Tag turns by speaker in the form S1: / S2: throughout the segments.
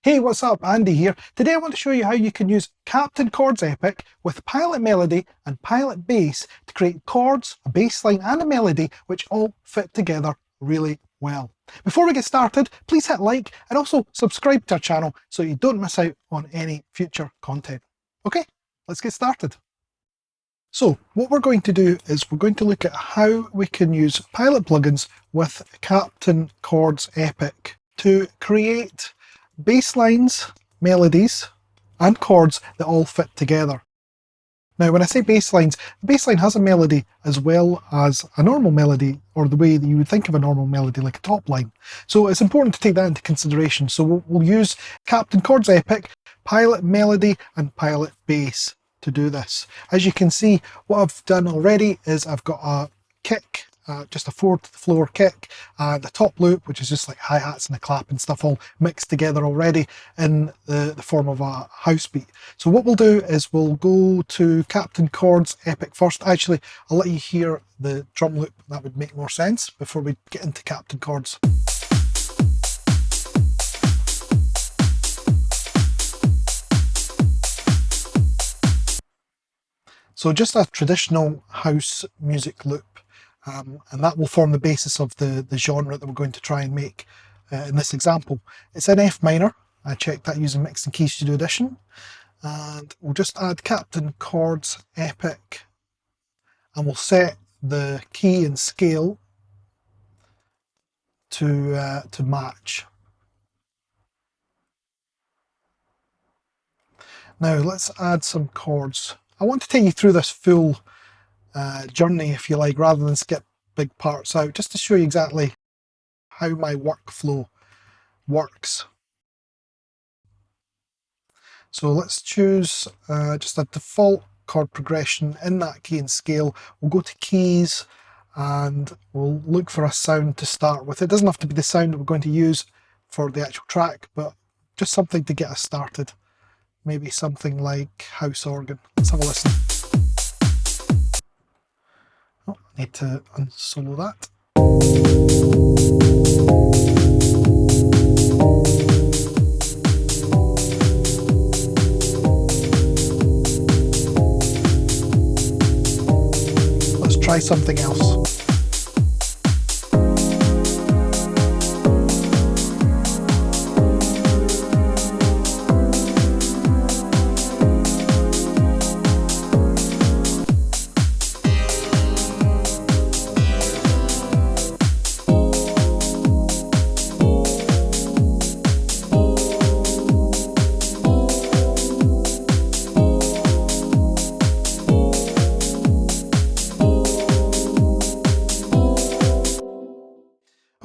S1: Hey, what's up? Andy here. Today I want to show you how you can use Captain Chords Epic with Pilot Melody and Pilot Bass to create chords, a bass line and a melody which all fit together really well. Before we get started, please hit like and also subscribe to our channel so you don't miss out on any future content. Okay, let's get started. So what we're going to do is we're going to look at how we can use Pilot plugins with Captain Chords Epic to create bass lines, melodies and chords that all fit together. Now when I say bass lines, the bass line has a melody as well as a normal melody, or the way that you would think of a normal melody, like a top line. So it's important to take that into consideration. So we'll use Captain Chords Epic, Pilot Melody and Pilot Bass to do this. As you can see, what I've done already is I've got a kick, just a 4-to-the-floor kick, and a top loop, which is just like hi-hats and a clap and stuff all mixed together already in the form of a house beat. So what we'll do is we'll go to Captain Chords Epic first. Actually, I'll let you hear the drum loop. That would make more sense before we get into Captain Chords. So just a traditional house music loop. And that will form the basis of the genre that we're going to try and make in this example. It's in F minor. I checked that using Mix and Keys Studio Edition. And we'll just add Captain Chords Epic. And we'll set the key and scale to match. Now let's add some chords. I want to take you through this full journey, if you like, rather than skip big parts out, just to show you exactly how my workflow works. So let's choose just a default chord progression in that key and scale. We'll go to keys and we'll look for a sound to start with. It doesn't have to be the sound that we're going to use for the actual track, but just something to get us started. Maybe something like house organ. Let's have a listen. Oh, I need to unsolo that. Let's try something else.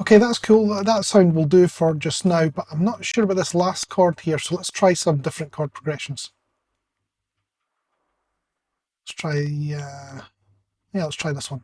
S1: Okay, that's cool. That sound will do for just now, but I'm not sure about this last chord here, so let's try some different chord progressions. Let's try, let's try this one.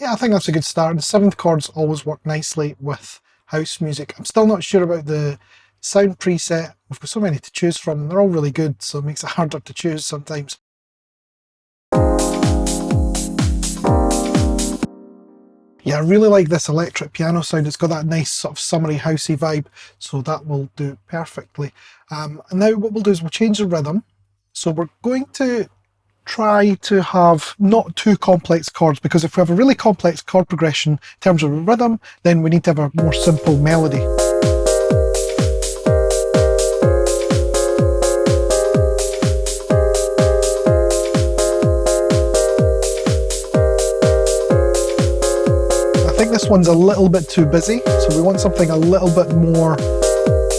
S1: I think that's a good start. The 7th chords always work nicely with house music. I'm still not sure about the sound preset. We've got so many to choose from. They're all really good, so it makes it harder to choose sometimes. Yeah, I really like this electric piano sound. It's got that nice sort of summery housey vibe, so that will do perfectly. And now what we'll do is we'll change the rhythm. So we're going to try to have not too complex chords, because if we have a really complex chord progression in terms of rhythm, then we need to have a more simple melody. I think this one's a little bit too busy, so we want something a little bit more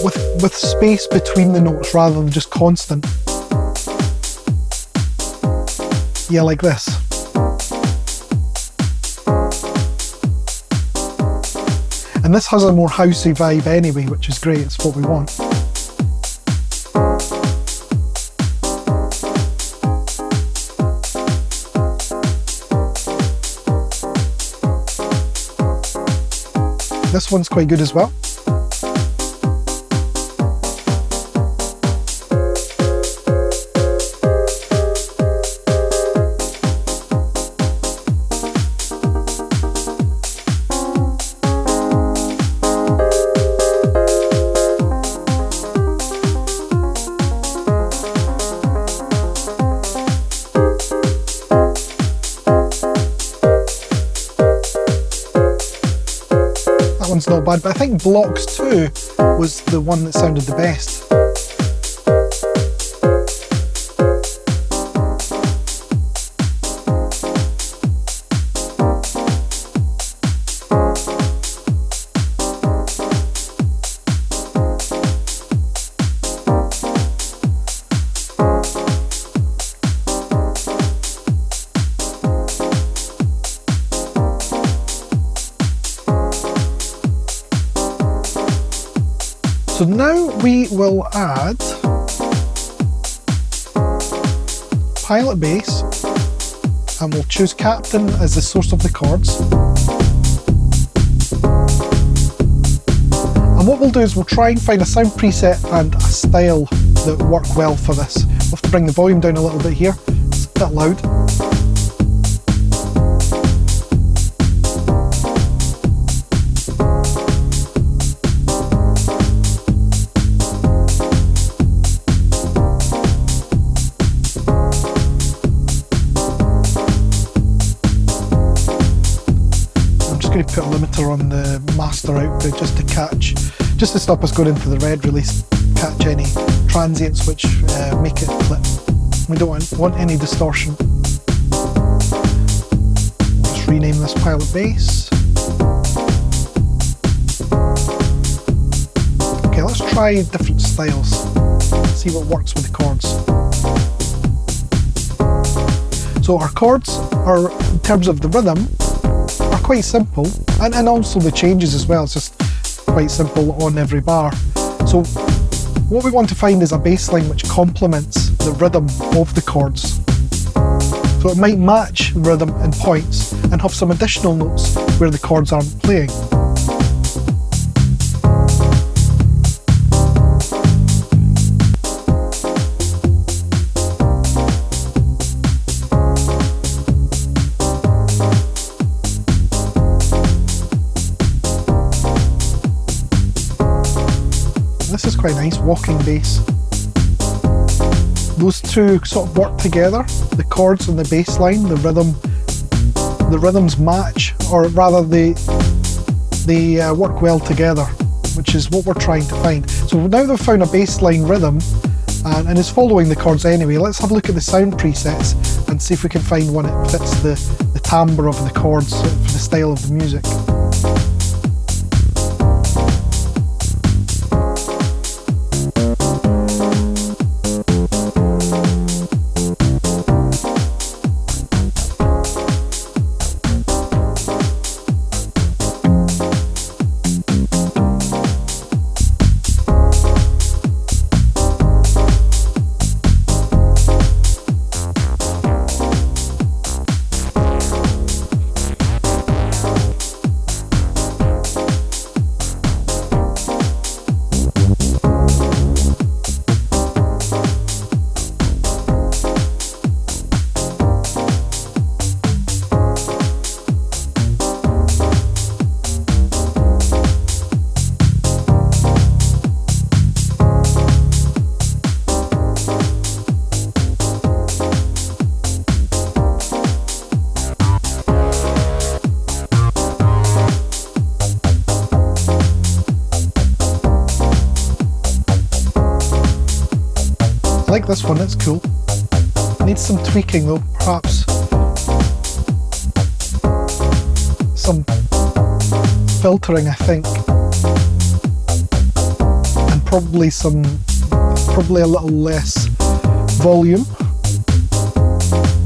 S1: with space between the notes rather than just constant. Yeah, like this. And this has a more housey vibe anyway, which is great. It's what we want. This one's quite good as well. all bad, but I think Blocks 2 was the one that sounded the best. So now we will add pilot bass, and we'll choose Captain as the source of the chords. And what we'll do is we'll try and find a sound preset and a style that work well for this. We'll have to bring the volume down a little bit here, it's a bit loud. Going to put a limiter on the master output just to stop us going into the red release, catch any transients which make it clip. We don't want any distortion. Just rename this pilot bass. Okay, let's try different styles, see what works with the chords. So our chords are, in terms of the rhythm, are quite simple, and also the changes as well. It's just quite simple on every bar. So what we want to find is a bass line which complements the rhythm of the chords. So it might match rhythm in points and have some additional notes where the chords aren't playing. This is quite nice, walking bass. Those two sort of work together, the chords and the bass line, the rhythms match, or rather they work well together, which is what we're trying to find. So now they've found a bass line rhythm and it's following the chords anyway, let's have a look at the sound presets and see if we can find one that fits the timbre of the chords for the style of the music. I like this one, it's cool. Needs some tweaking though, perhaps some filtering, I think, and probably a little less volume,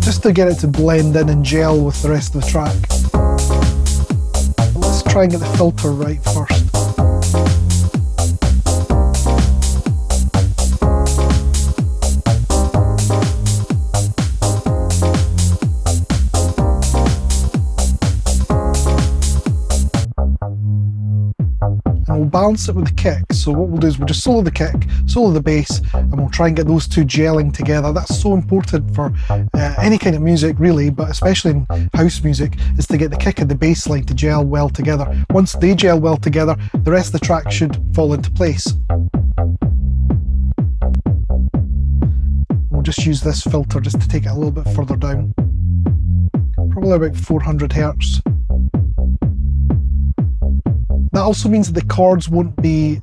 S1: just to get it to blend in and gel with the rest of the track. But let's try and get the filter right first. And we'll balance it with the kick. So what we'll do is we'll just solo the kick, solo the bass, and we'll try and get those two gelling together. That's so important for any kind of music really, but especially in house music, is to get the kick and the bass line to gel well together. Once they gel well together, the rest of the track should fall into place. We'll just use this filter just to take it a little bit further down. Probably about 400 Hz. That also means that the chords won't be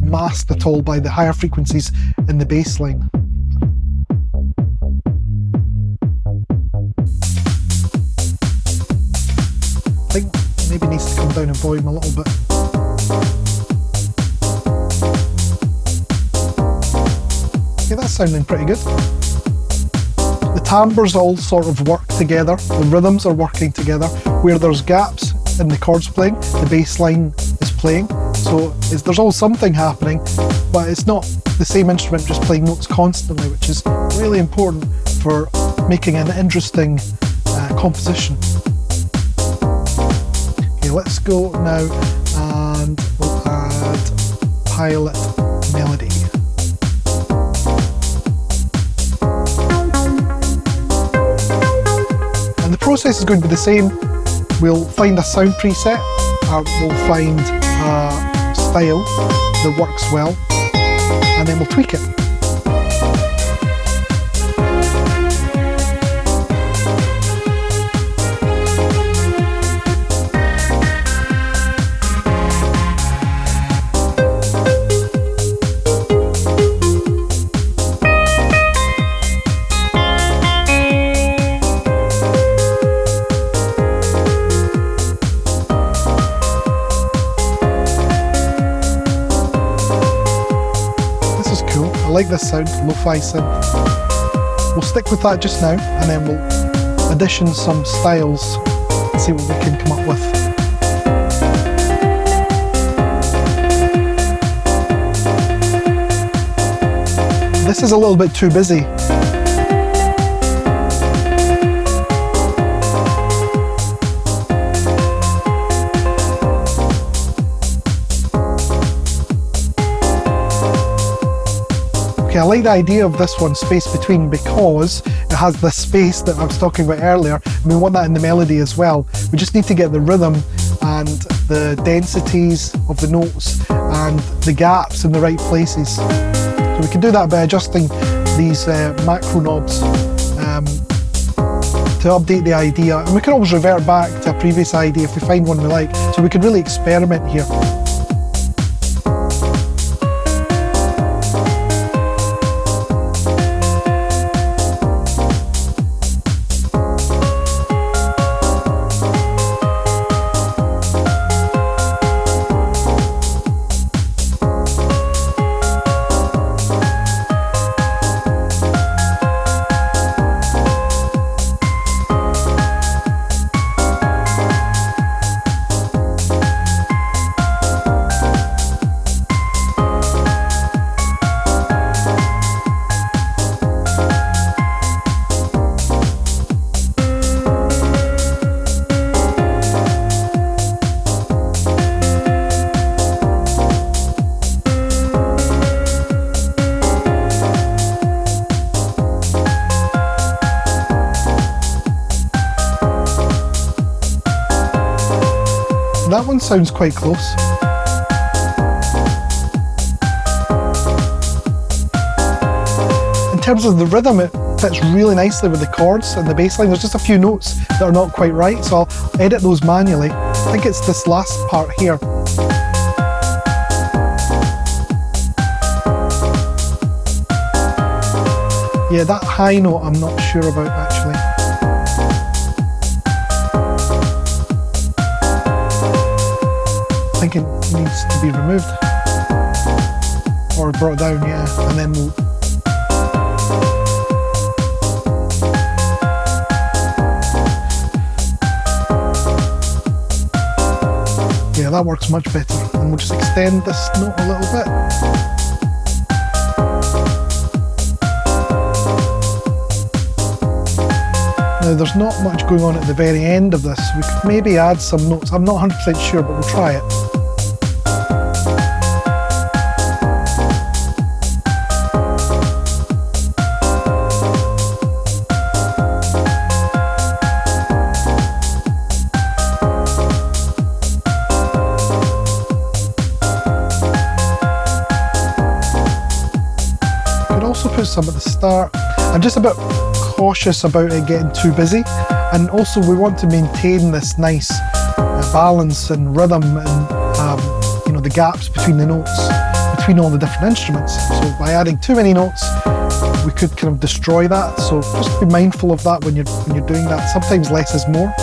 S1: masked at all by the higher frequencies in the bass line. I think maybe needs to come down in volume a little bit. Okay, that's sounding pretty good. The timbres all sort of work together, the rhythms are working together. Where there's gaps in the chords playing, the bass line is playing. So there's always something happening, but it's not the same instrument just playing notes constantly, which is really important for making an interesting composition. Okay, let's go now and we'll add pilot melody. And the process is going to be the same. We'll find a sound preset, we'll find a style that works well, and then we'll tweak it. I like this sound, lo-fi synth. We'll stick with that just now, and then we'll addition some styles and see what we can come up with. This is a little bit too busy. Okay, I like the idea of this one, space between, because it has this space that I was talking about earlier, and we want that in the melody as well. We just need to get the rhythm and the densities of the notes and the gaps in the right places. So we can do that by adjusting these macro knobs to update the idea, and we can always revert back to a previous idea if we find one we like, so we can really experiment here. That one sounds quite close. In terms of the rhythm, it fits really nicely with the chords and the bass line. There's just a few notes that are not quite right, so I'll edit those manually. I think it's this last part here. Yeah, that high note I'm not sure about actually. I think it needs to be removed or brought down, yeah, and then we'll yeah, that works much better, and we'll just extend this note a little bit. Now there's not much going on at the very end of this. We could maybe add some notes. I'm not 100% sure, but we'll try it. Could also put some at the start. I'm just a bit cautious about it getting too busy, and also we want to maintain this nice balance and rhythm and you know, the gaps between the notes, between all the different instruments. So by adding too many notes, we could kind of destroy that. So just be mindful of that when you're doing that. Sometimes less is more.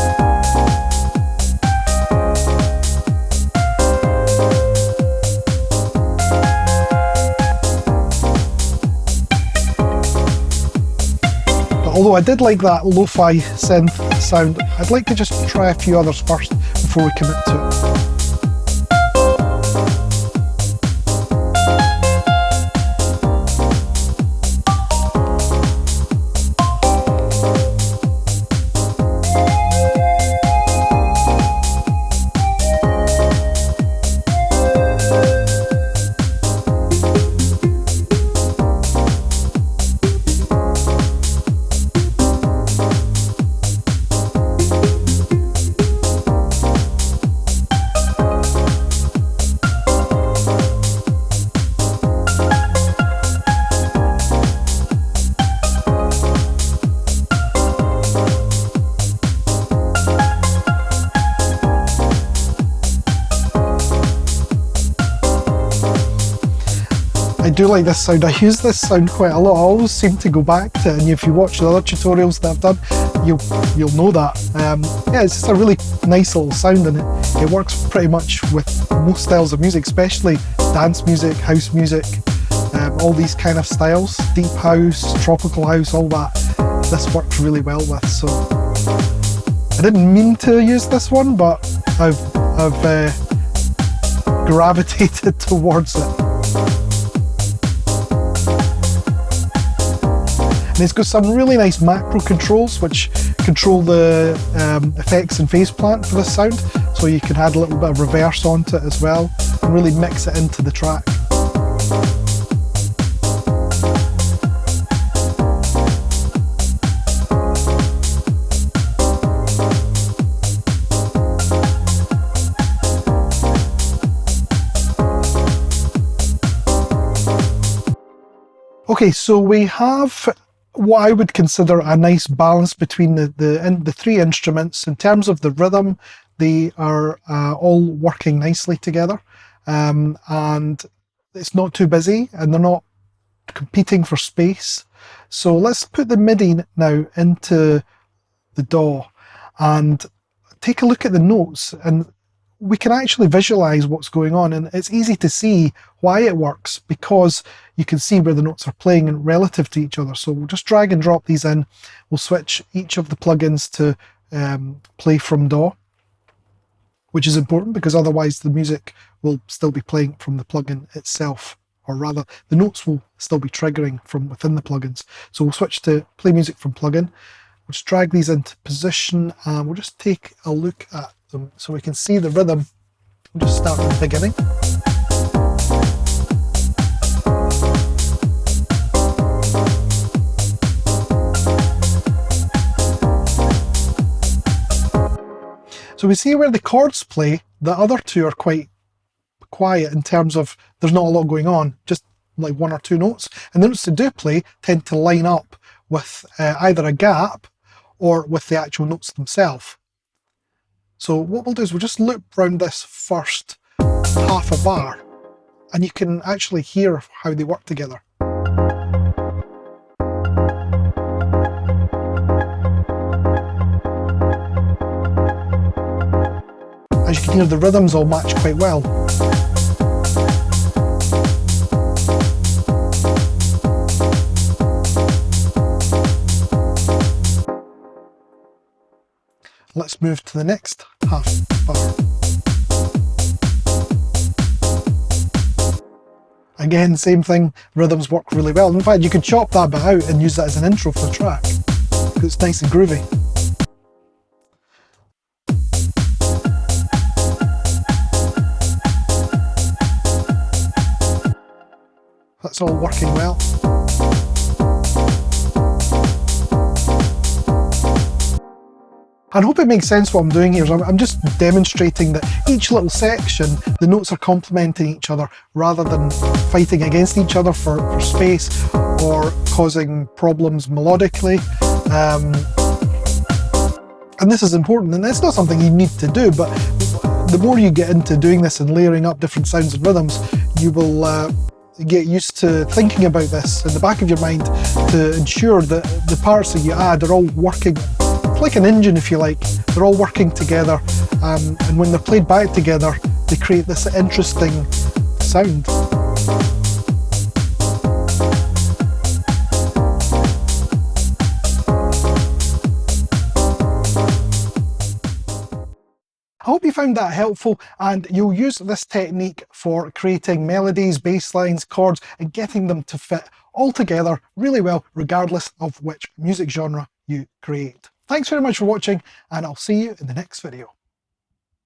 S1: Although I did like that lo-fi synth sound, I'd like to just try a few others first before we commit to it. I do like this sound. I use this sound quite a lot. I always seem to go back to it, and if you watch the other tutorials that I've done, you'll know that. Yeah, it's just a really nice little sound, and it works pretty much with most styles of music, especially dance music, house music, all these kind of styles, deep house, tropical house, all that. This works really well with. So I didn't mean to use this one, but I've gravitated towards it. And it's got some really nice macro controls which control the effects and phase plant for this sound, so you can add a little bit of reverse onto it as well and really mix it into the track. Okay, so we have what I would consider a nice balance between the three instruments. In terms of the rhythm, they are all working nicely together, and it's not too busy and they're not competing for space. So let's put the MIDI now into the DAW and take a look at the notes, and we can actually visualize what's going on, and it's easy to see why it works because you can see where the notes are playing and relative to each other. So we'll just drag and drop these in. We'll switch each of the plugins to play from DAW, which is important because otherwise the music will still be playing from the plugin itself, or rather the notes will still be triggering from within the plugins. So we'll switch to play music from plugin. We'll just drag these into position and we'll just take a look at them so we can see the rhythm. We'll just start from the beginning. So we see where the chords play, the other two are quite quiet in terms of there's not a lot going on, just like one or two notes. And the notes that do play tend to line up with either a gap or with the actual notes themselves. So what we'll do is we'll just loop around this first half a bar, and you can actually hear how they work together. As you can hear, the rhythms all match quite well. Let's move to the next half bar. Again, same thing, rhythms work really well. In fact, you could chop that bit out and use that as an intro for the track, because it's nice and groovy. That's all working well. I hope it makes sense what I'm doing here. I'm just demonstrating that each little section, the notes are complementing each other rather than fighting against each other for space or causing problems melodically. And this is important, and it's not something you need to do, but the more you get into doing this and layering up different sounds and rhythms, you will get used to thinking about this in the back of your mind to ensure that the parts that you add are all working. It's like an engine, if you like. They're all working together, and when they're played back together, they create this interesting sound. I hope you found that helpful, and you'll use this technique for creating melodies, bass lines, chords, and getting them to fit all together really well, regardless of which music genre you create. Thanks very much for watching, and I'll see you in the next video.